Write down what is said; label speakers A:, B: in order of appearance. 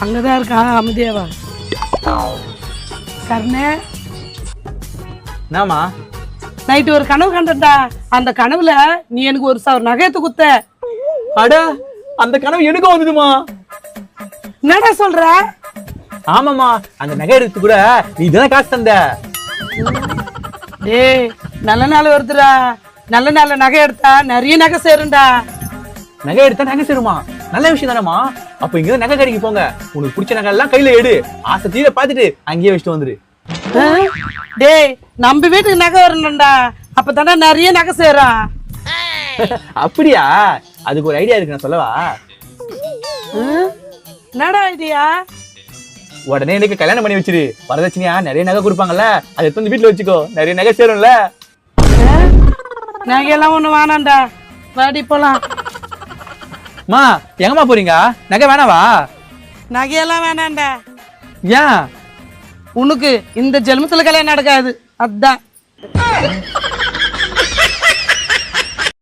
A: அங்கதான் இருக்கான் அமைதியாவா கர்ணே.
B: என்னம்மா?
A: நைட்டு ஒரு கனவு கண்டா. அந்த கனவுல நீ எனக்கு 1,000 நகையத்தை குத்த.
B: அட, அந்த கனவு எனக்கும் வந்ததுமா.
A: என்னடா சொல்ற?
B: ஆமாமா, அந்த நகை எடுத்து கூட நீ தானே காசு தந்த.
A: டேய், நல்ல நாள் வருதுடா. நல்ல நாள்ல நகை எடுத்தா நிறைய நகை சேரும்டா.
B: நகை எடுத்தா நகை சேருமா? நல்ல விஷயம் தானேமா. அப்ப இங்க நகை கடைக்கு போங்க, உனக்கு பிடிச்ச நகை எல்லாம் கையில எடு, ஆசை தீர பாத்துட்டு அங்கேயே வச்சுட்டு வந்துரு.
A: டேய், நம்ம வீட்டுக்கு நகை வரணும்டா, அப்பதானே நிறைய நகை சேரும்.
B: அப்படியா? அதுக்கு ஒரு ஐடியா இருக்கு, நான் சொல்லவா?
A: என்னடா ஐடியா?
B: உடனே எனக்கு கல்யாணம் பண்ணி வச்சிரு. வரதட்சணையா நிறைய நகை கொடுப்பாங்கல்ல, அதை எடுத்து வந்து வீட்டுல வச்சுக்கோ, நிறைய நகை சேரும்ல.
A: நகையெல்லாம் ஒண்ணு வேணாம்டா, வாடி போலாம்.
B: மா, எங்கம்மா போறீங்க? நகை வேணாவா?
A: நகையெல்லாம் வேணாம்டா.
B: ஏன்?
A: உனக்கு இந்த ஜென்மத்துல கல்யாணம் நடக்காது, அதான்.